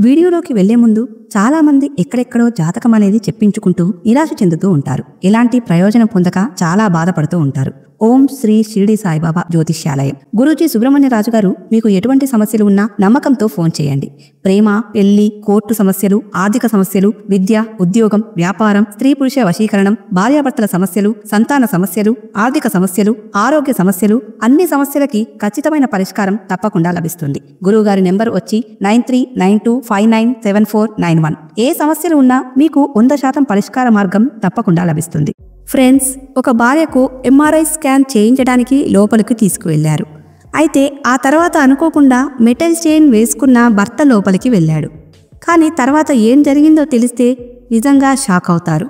వీడియోలోకి వెళ్లే ముందు చాలా మంది ఎక్కడెక్కడో జాతకం అనేది చెప్పించుకుంటూ నిరాశ చెందుతూ ఉంటారు. ఇలాంటి ప్రయోజనం పొందక చాలా బాధపడుతూ ఉంటారు. ఓం శ్రీ షిరిడి సాయిబాబా జ్యోతిష్యాలయం. గురూజీ సుబ్రహ్మణ్యరాజు గారు మీకు ఎటువంటి సమస్యలు ఉన్నా నమ్మకంతో ఫోన్ చేయండి. ప్రేమ, పెళ్లి, కోర్టు సమస్యలు, ఆర్థిక సమస్యలు, విద్య, ఉద్యోగం, వ్యాపారం, స్త్రీ పురుష వశీకరణం, భార్యాభర్తల సమస్యలు, సంతాన సమస్యలు, ఆర్థిక సమస్యలు, ఆరోగ్య సమస్యలు, అన్ని సమస్యలకి ఖచ్చితమైన పరిష్కారం తప్పకుండా లభిస్తుంది. గురువుగారి నెంబర్ వచ్చి 9392597491. ఏ సమస్యలు ఉన్నా మీకు 100% పరిష్కార మార్గం తప్పకుండా లభిస్తుంది. ఫ్రెండ్స్, ఒక భార్యకు ఎంఆర్ఐ స్కాన్ చేయించడానికి లోపలికి తీసుకువెళ్లారు. అయితే ఆ తర్వాత అనుకోకుండా మెటల్ చైన్ వేసుకున్న భర్త లోపలికి వెళ్ళాడు. కానీ తర్వాత ఏం జరిగిందో తెలిస్తే నిజంగా షాక్ అవుతారు.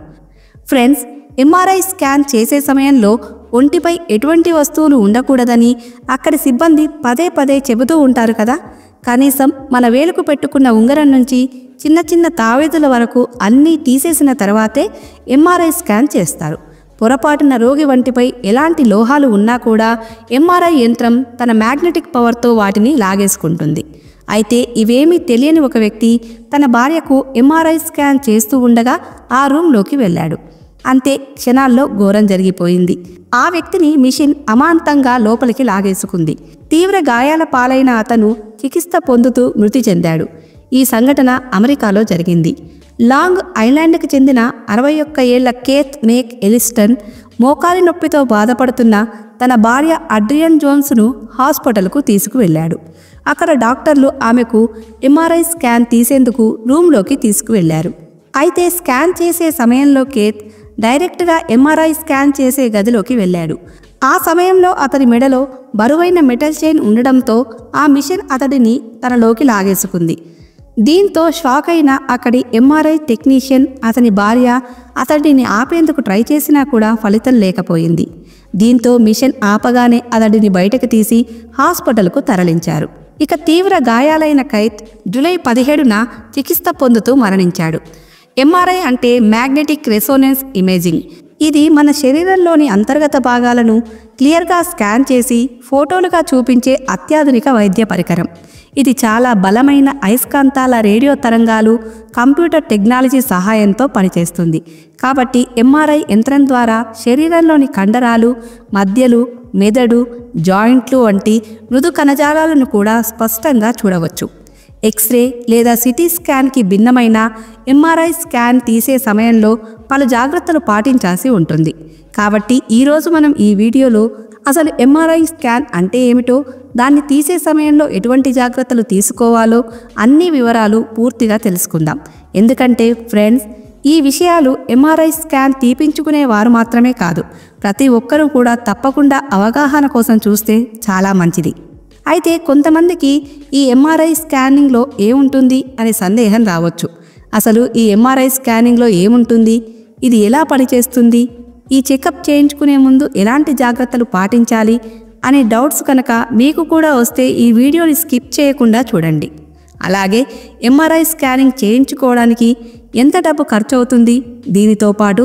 ఫ్రెండ్స్, ఎంఆర్ఐ స్కాన్ చేసే సమయంలో ఒంటిపై ఎటువంటి వస్తువులు ఉండకూడదని అక్కడి సిబ్బంది పదే పదే చెబుతూ ఉంటారు కదా. కనీసం మన వేలుకు పెట్టుకున్న ఉంగరం నుంచి చిన్న చిన్న తావేదుల వరకు అన్నీ తీసేసిన తర్వాతే ఎంఆర్ఐ స్కాన్ చేస్తారు. పొరపాటున రోగి వంటిపై ఎలాంటి లోహాలు ఉన్నా కూడా ఎంఆర్ఐ యంత్రం తన మ్యాగ్నెటిక్ పవర్తో వాటిని లాగేసుకుంటుంది. అయితే ఇవేమీ తెలియని ఒక వ్యక్తి తన భార్యకు ఎంఆర్ఐ స్కాన్ చేస్తూ ఉండగా ఆ రూమ్లోకి వెళ్ళాడు. అంతే, క్షణాల్లో ఘోరం జరిగిపోయింది. ఆ వ్యక్తిని మిషన్ అమాంతంగా లోపలికి లాగేసుకుంది. తీవ్ర గాయాల పాలైన అతను చికిత్స పొందుతూ మృతి చెందాడు. ఈ సంఘటన అమెరికాలో జరిగింది. లాంగ్ ఐలాండ్కి చెందిన 61 ఏళ్ల కేత్ మేక్ ఎలిస్టన్ మోకాలి నొప్పితో బాధపడుతున్న తన భార్య అడ్రియన్ జోన్స్ను హాస్పిటల్కు తీసుకువెళ్ళాడు. అక్కడ డాక్టర్లు ఆమెకు ఎంఆర్ఐ స్కాన్ తీసేందుకు రూమ్లోకి తీసుకువెళ్లారు. అయితే స్కాన్ చేసే సమయంలో కేత్ డైరెక్ట్గా ఎంఆర్ఐ స్కాన్ చేసే గదిలోకి వెళ్ళాడు. ఆ సమయంలో అతని మెడలో బరువైన మెటల్ చైన్ ఉండడంతో ఆ మిషన్ అతడిని తనలోకి లాగేసుకుంది. దీంతో షాక్ అయిన అక్కడి ఎంఆర్ఐ టెక్నీషియన్, అతని భార్య అతడిని ఆపేందుకు ట్రై చేసినా కూడా ఫలితం లేకపోయింది. దీంతో మిషన్ ఆపగానే అతడిని బయటకు తీసి హాస్పిటల్కు తరలించారు. ఇక తీవ్ర గాయాలైన కైత్ జూలై 17న చికిత్స పొందుతూ మరణించాడు. ఎంఆర్ఐ అంటే మ్యాగ్నెటిక్ రెసోనెన్స్ ఇమేజింగ్. ఇది మన శరీరంలోని అంతర్గత భాగాలను క్లియర్గా స్కాన్ చేసి ఫోటోలుగా చూపించే అత్యాధునిక వైద్య పరికరం. ఇది చాలా బలమైన అయస్కాంతాల రేడియో తరంగాలు, కంప్యూటర్ టెక్నాలజీ సహాయంతో పనిచేస్తుంది. కాబట్టి ఎంఆర్ఐ యంత్రం ద్వారా శరీరంలోని కండరాలు, మధ్యలు, మెదడు, జాయింట్లు వంటి మృదు కణజాలాలను కూడా స్పష్టంగా చూడవచ్చు. ఎక్స్రే లేదా సిటీ స్కాన్కి భిన్నమైన ఎంఆర్ఐ స్కాన్ తీసే సమయంలో పలు జాగ్రత్తలు పాటించాల్సి ఉంటుంది. కాబట్టి ఈరోజు మనం ఈ వీడియోలో అసలు ఎంఆర్ఐ స్కాన్ అంటే ఏమిటో, దాన్ని తీసే సమయంలో ఎటువంటి జాగ్రత్తలు తీసుకోవాలో అన్ని వివరాలు పూర్తిగా తెలుసుకుందాం. ఎందుకంటే ఫ్రెండ్స్, ఈ విషయాలు ఎంఆర్ఐ స్కాన్ తీపించుకునే వారు మాత్రమే కాదు, ప్రతి ఒక్కరూ కూడా తప్పకుండా అవగాహన కోసం చూస్తే చాలా మంచిది. అయితే కొంతమందికి ఈ ఎంఆర్ఐ స్కానింగ్లో ఏముంటుంది అనే సందేహం రావచ్చు. అసలు ఈ ఎంఆర్ఐ స్కానింగ్లో ఏముంటుంది, ఇది ఎలా పనిచేస్తుంది, ఈ చెకప్ చేయించుకునే ముందు ఎలాంటి జాగ్రత్తలు పాటించాలి అనే డౌట్స్ కనుక మీకు కూడా వస్తే ఈ వీడియోని స్కిప్ చేయకుండా చూడండి. అలాగే ఎంఆర్ఐ స్కానింగ్ చేయించుకోవడానికి ఎంత డబ్బు ఖర్చు అవుతుంది, దీనితో పాటు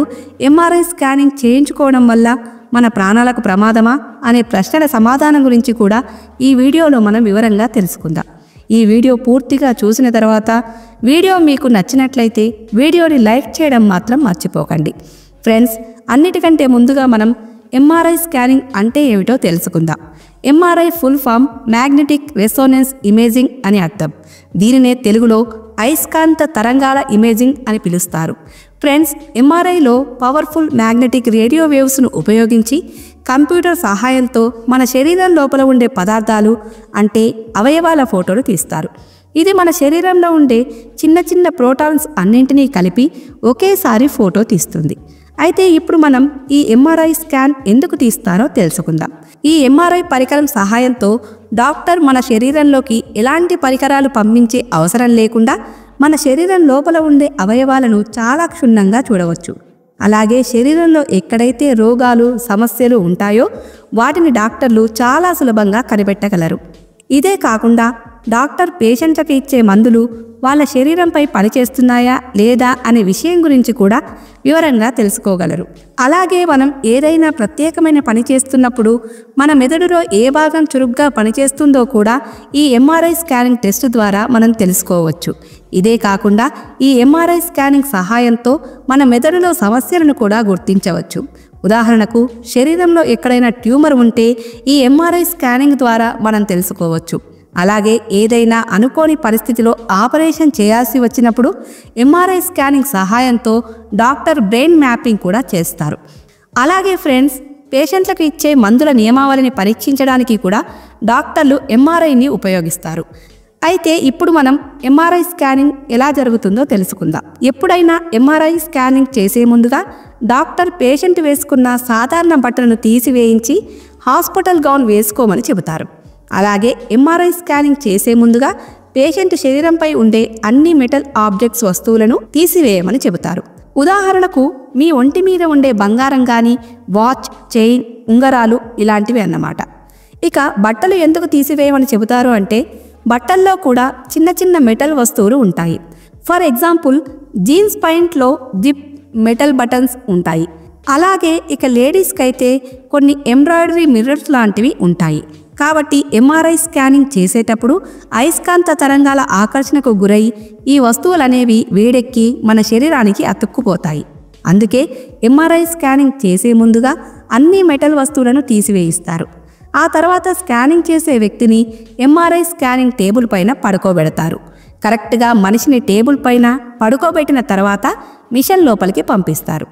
ఎంఆర్ఐ స్కానింగ్ చేయించుకోవడం వల్ల మన ప్రాణాలకు ప్రమాదమా అనే ప్రశ్నల సమాధానం గురించి కూడా ఈ వీడియోలో మనం వివరంగా తెలుసుకుందాం. ఈ వీడియో పూర్తిగా చూసిన తర్వాత వీడియో మీకు నచ్చినట్లయితే వీడియోని లైక్ చేయడం మాత్రం మర్చిపోకండి. ఫ్రెండ్స్, అన్నిటికంటే ముందుగా మనం ఎంఆర్ఐ స్కానింగ్ అంటే ఏమిటో తెలుసుకుందాం. MRI full form magnetic resonance imaging అని అర్థం. దీనినే తెలుగులో అయస్కాంత తరంగాల ఇమేజింగ్ అని పిలుస్తారు. ఫ్రెండ్స్, ఎంఆర్ఐలో పవర్ఫుల్ మ్యాగ్నెటిక్ రేడియో వేవ్స్ను ఉపయోగించి కంప్యూటర్ సహాయంతో మన శరీరం లోపల ఉండే పదార్థాలు అంటే అవయవాల ఫోటోలు తీస్తారు. ఇది మన శరీరంలో ఉండే చిన్న చిన్న ప్రోటాన్స్ అన్నింటినీ కలిపి ఒకేసారి ఫోటో తీస్తుంది. అయితే ఇప్పుడు మనం ఈ ఎంఆర్ఐ స్కాన్ ఎందుకు తీస్తారో తెలుసుకుందాం. ఈ ఎంఆర్ఐ పరికరం సహాయంతో డాక్టర్ మన శరీరంలోకి ఎలాంటి పరికరాలు పంపించే అవసరం లేకుండా మన శరీరం లోపల ఉండే అవయవాలను చాలా క్షుణ్ణంగా చూడవచ్చు. అలాగే శరీరంలో ఎక్కడైతే రోగాలు, సమస్యలు ఉంటాయో వాటిని డాక్టర్లు చాలా సులభంగా కనిపెట్టగలరు. ఇదే కాకుండా డాక్టర్ పేషెంట్లకు ఇచ్చే మందులు వాళ్ళ శరీరంపై పనిచేస్తున్నాయా లేదా అనే విషయం గురించి కూడా వివరంగా తెలుసుకోగలరు. అలాగే మనం ఏదైనా ప్రత్యేకమైన పని చేస్తున్నప్పుడు మన మెదడులో ఏ భాగం చురుగ్గా పనిచేస్తుందో కూడా ఈ ఎంఆర్ఐ స్కానింగ్ టెస్ట్ ద్వారా మనం తెలుసుకోవచ్చు. ఇదే కాకుండా ఈ ఎంఆర్ఐ స్కానింగ్ సహాయంతో మన మెదడులో సమస్యలను కూడా గుర్తించవచ్చు. ఉదాహరణకు శరీరంలో ఎక్కడైనా ట్యూమర్ ఉంటే ఈ ఎంఆర్ఐ స్కానింగ్ ద్వారా మనం తెలుసుకోవచ్చు. అలాగే ఏదైనా అనుకోని పరిస్థితిలో ఆపరేషన్ చేయాల్సి వచ్చినప్పుడు ఎంఆర్ఐ స్కానింగ్ సహాయంతో డాక్టర్ బ్రెయిన్ మ్యాపింగ్ కూడా చేస్తారు. అలాగే ఫ్రెండ్స్, పేషెంట్లకు ఇచ్చే మందుల నియమావళిని పరీక్షించడానికి కూడా డాక్టర్లు ఎంఆర్ఐని ఉపయోగిస్తారు. అయితే ఇప్పుడు మనం ఎంఆర్ఐ స్కానింగ్ ఎలా జరుగుతుందో తెలుసుకుందాం. ఎప్పుడైనా ఎంఆర్ఐ స్కానింగ్ చేసే ముందుగా డాక్టర్ పేషెంట్ వేసుకున్న సాధారణ బట్టలను తీసివేయించి హాస్పిటల్ గౌన్ వేసుకోమని చెబుతారు. అలాగే ఎంఆర్ఐ స్కానింగ్ చేసే ముందుగా పేషెంట్ శరీరంపై ఉండే అన్ని మెటల్ ఆబ్జెక్ట్స్ వస్తువులను తీసివేయమని చెబుతారు. ఉదాహరణకు మీ ఒంటి మీద ఉండే బంగారం కానీ, వాచ్, చైన్, ఉంగరాలు ఇలాంటివి అన్నమాట. ఇక బట్టలు ఎందుకు తీసివేయమని చెబుతారు అంటే బట్టల్లో కూడా చిన్న చిన్న మెటల్ వస్తువులు ఉంటాయి. ఫర్ ఎగ్జాంపుల్, జీన్స్ ప్యాంట్లో జిప్ మెటల్ బటన్స్ ఉంటాయి. అలాగే ఇక లేడీస్కి అయితే కొన్ని ఎంబ్రాయిడరీ మిర్రర్స్ లాంటివి ఉంటాయి. కాబట్టి ఎంఆర్ఐ స్కానింగ్ చేసేటప్పుడు అయస్కాంత తరంగాల ఆకర్షణకు గురై ఈ వస్తువులనేవి వేడెక్కి మన శరీరానికి అతుక్కుపోతాయి. అందుకే ఎంఆర్ఐ స్కానింగ్ చేసే ముందుగా అన్ని మెటల్ వస్తువులను తీసివేయిస్తారు. ఆ తర్వాత స్కానింగ్ చేసే వ్యక్తిని ఎంఆర్ఐ స్కానింగ్ టేబుల్ పైన పడుకోబెడతారు. కరెక్ట్గా మనిషిని టేబుల్ పైన పడుకోబెట్టిన తర్వాత మిషన్ లోపలికి పంపిస్తారు.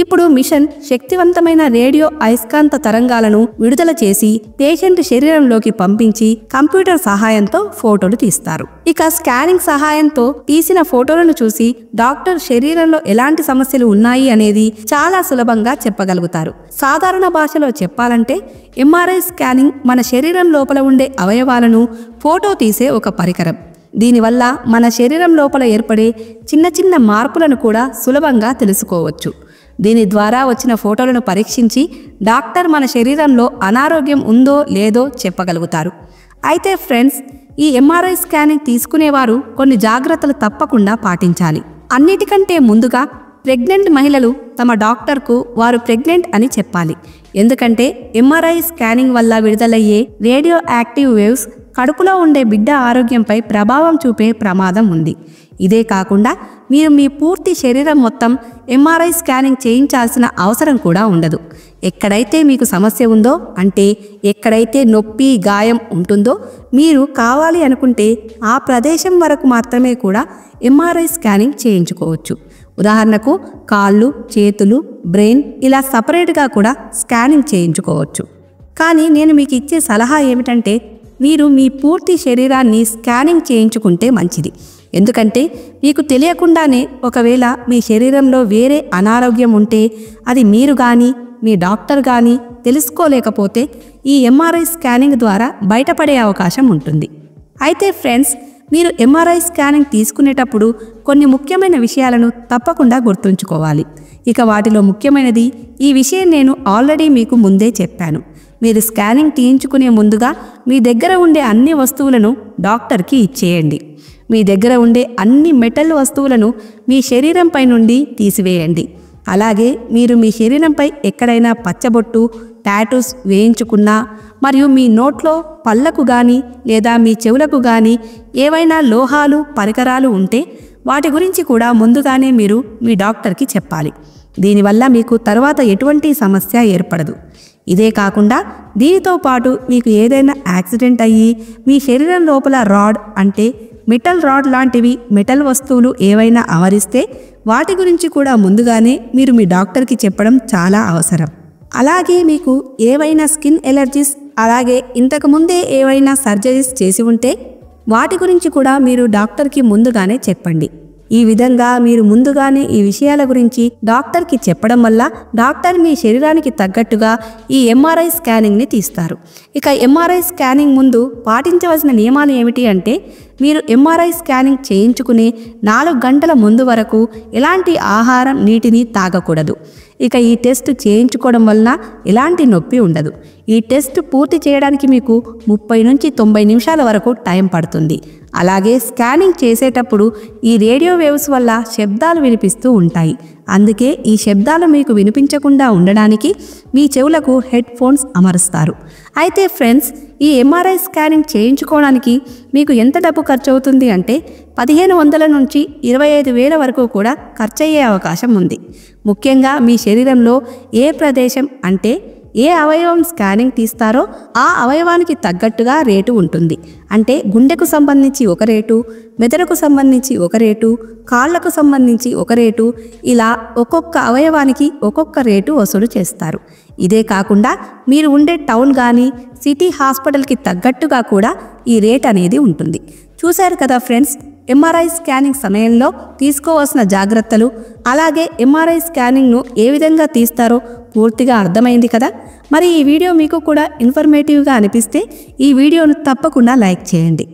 ఇప్పుడు మిషన్ శక్తివంతమైన రేడియో అయస్కాంత తరంగాలను విడుదల చేసి పేషెంట్ శరీరంలోకి పంపించి కంప్యూటర్ సహాయంతో ఫోటోలు తీస్తారు. ఇక స్కానింగ్ సహాయంతో తీసిన ఫోటోలను చూసి డాక్టర్ శరీరంలో ఎలాంటి సమస్యలు ఉన్నాయి అనేది చాలా సులభంగా చెప్పగలుగుతారు. సాధారణ భాషలో చెప్పాలంటే ఎంఆర్ఐ స్కానింగ్ మన శరీరం లోపల ఉండే అవయవాలను ఫోటో తీసే ఒక పరికరం. దీనివల్ల మన శరీరం లోపల ఏర్పడే చిన్న చిన్న మార్పులను కూడా సులభంగా తెలుసుకోవచ్చు. దీని ద్వారా వచ్చిన ఫోటోలను పరీక్షించి డాక్టర్ మన శరీరంలో అనారోగ్యం ఉందో లేదో చెప్పగలుగుతారు. అయితే ఫ్రెండ్స్, ఈ ఎంఆర్ఐ స్కానింగ్ తీసుకునేవారు కొన్ని జాగ్రత్తలు తప్పకుండా పాటించాలి. అన్నిటికంటే ముందుగా ప్రెగ్నెంట్ మహిళలు తమ డాక్టర్కు వారు ప్రెగ్నెంట్ అని చెప్పాలి. ఎందుకంటే ఎంఆర్ఐ స్కానింగ్ వల్ల విడుదలయ్యే రేడియో యాక్టివ్ వేవ్స్ కడుపులో ఉండే బిడ్డ ఆరోగ్యంపై ప్రభావం చూపే ప్రమాదం ఉంది. ఇదే కాకుండా మీరు మీ పూర్తి శరీరం మొత్తం ఎంఆర్ఐ స్కానింగ్ చేయించాల్సిన అవసరం కూడా ఉండదు. ఎక్కడైతే మీకు సమస్య ఉందో, అంటే ఎక్కడైతే నొప్పి, గాయం ఉంటుందో మీరు కావాలి అనుకుంటే ఆ ప్రదేశం వరకు మాత్రమే కూడా ఎంఆర్ఐ స్కానింగ్ చేయించుకోవచ్చు. ఉదాహరణకు కాళ్ళు, చేతులు, బ్రెయిన్ ఇలా సపరేట్గా కూడా స్కానింగ్ చేయించుకోవచ్చు. కానీ నేను మీకు ఇచ్చే సలహా ఏమిటంటే మీరు మీ పూర్తి శరీరాన్ని స్కానింగ్ చేయించుకుంటే మంచిది. ఎందుకంటే మీకు తెలియకుండానే ఒకవేళ మీ శరీరంలో వేరే అనారోగ్యం ఉంటే అది మీరు కానీ మీ డాక్టర్ కానీ తెలుసుకోలేకపోతే ఈ ఎంఆర్ఐ స్కానింగ్ ద్వారా బయటపడే అవకాశం ఉంటుంది. అయితే ఫ్రెండ్స్, మీరు ఎంఆర్ఐ స్కానింగ్ తీసుకునేటప్పుడు కొన్ని ముఖ్యమైన విషయాలను తప్పకుండా గుర్తుంచుకోవాలి. ఇక వాటిలో ముఖ్యమైనది, ఈ విషయం నేను ఆల్రెడీ మీకు ముందే చెప్పాను. మీరు స్కానింగ్ తీయించుకునే ముందుగా మీ దగ్గర ఉండే అన్ని వస్తువులను డాక్టర్కి ఇచ్చేయండి. మీ దగ్గర ఉండే అన్ని మెటల్ వస్తువులను మీ శరీరంపై నుండి తీసివేయండి. అలాగే మీరు మీ శరీరంపై ఎక్కడైనా పచ్చబొట్టు, టాటూస్ వేయించుకున్నా, మరియు మీ నోట్లో పళ్ళకు కానీ లేదా మీ చెవులకు కానీ ఏవైనా లోహాలు, పరికరాలు ఉంటే వాటి గురించి కూడా ముందుగానే మీరు మీ డాక్టర్కి చెప్పాలి. దీనివల్ల మీకు తర్వాత ఎటువంటి సమస్య ఏర్పడదు. ఇదే కాకుండా దీనితో పాటు మీకు ఏదైనా యాక్సిడెంట్ అయ్యి మీ శరీరం లోపల రాడ్, అంటే మెటల్ రాడ్ లాంటివి మెటల్ వస్తువులు ఏవైనా ఆవరిస్తే వాటి గురించి కూడా ముందుగానే మీరు మీ డాక్టర్కి చెప్పడం చాలా అవసరం. అలాగే మీకు ఏవైనా స్కిన్ ఎలర్జీస్, అలాగే ఇంతకుముందే ఏవైనా సర్జరీస్ చేసి ఉంటే వాటి గురించి కూడా మీరు డాక్టర్కి ముందుగానే చెప్పండి. ఈ విధంగా మీరు ముందుగానే ఈ విషయాల గురించి డాక్టర్కి చెప్పడం వల్ల డాక్టర్ మీ శరీరానికి తగ్గట్టుగా ఈ ఎంఆర్ఐ స్కానింగ్ని తీస్తారు. ఇక ఎంఆర్ఐ స్కానింగ్ ముందు పాటించవలసిన నియమాలు ఏమిటి అంటే, మీరు ఎంఆర్ఐ స్కానింగ్ చేయించుకునే 4 గంటల ముందు వరకు ఎలాంటి ఆహారం, నీటిని తాగకూడదు. ఇక ఈ టెస్ట్ చేయించుకోవడం వలన ఎలాంటి నొప్పి ఉండదు. ఈ టెస్ట్ పూర్తి చేయడానికి మీకు 30 నుంచి 90 నిమిషాల వరకు టైం పడుతుంది. అలాగే స్కానింగ్ చేసేటప్పుడు ఈ రేడియో వేవ్స్ వల్ల శబ్దాలు వినిపిస్తూ ఉంటాయి. అందుకే ఈ శబ్దాలు మీకు వినిపించకుండా ఉండడానికి మీ చెవులకు హెడ్ ఫోన్స్ అమరుస్తారు. అయితే ఫ్రెండ్స్, ఈ ఎంఆర్ఐ స్కానింగ్ చేయించుకోవడానికి మీకు ఎంత డబ్బు ఖర్చు అవుతుంది అంటే 1500 నుంచి 25,000 వరకు కూడా ఖర్చయ్యే అవకాశం ఉంది. ముఖ్యంగా మీ శరీరంలో ఏ ప్రదేశం అంటే ఏ అవయవం స్కానింగ్ తీస్తారో ఆ అవయవానికి తగ్గట్టుగా రేటు ఉంటుంది. అంటే గుండెకు సంబంధించి ఒక రేటు, మెదడుకు సంబంధించి ఒక రేటు, కాళ్లకు సంబంధించి ఒక రేటు, ఇలా ఒక్కొక్క అవయవానికి ఒక్కొక్క రేటు వసూలు చేస్తారు. ఇదే కాకుండా మీరు ఉండే టౌన్ కానీ సిటీ హాస్పిటల్కి తగ్గట్టుగా కూడా ఈ రేట్ అనేది ఉంటుంది. చూశారు కదా ఫ్రెండ్స్, ఎంఆర్ఐ స్కానింగ్ సమయంలో తీసుకోవాల్సిన జాగ్రత్తలు, అలాగే ఎంఆర్ఐ స్కానింగ్ను ఏ విధంగా తీస్తారో పూర్తిగా అర్థమైంది కదా. మరి ఈ వీడియో మీకు కూడా ఇన్ఫర్మేటివ్గా అనిపిస్తే ఈ వీడియోను తప్పకుండా లైక్ చేయండి.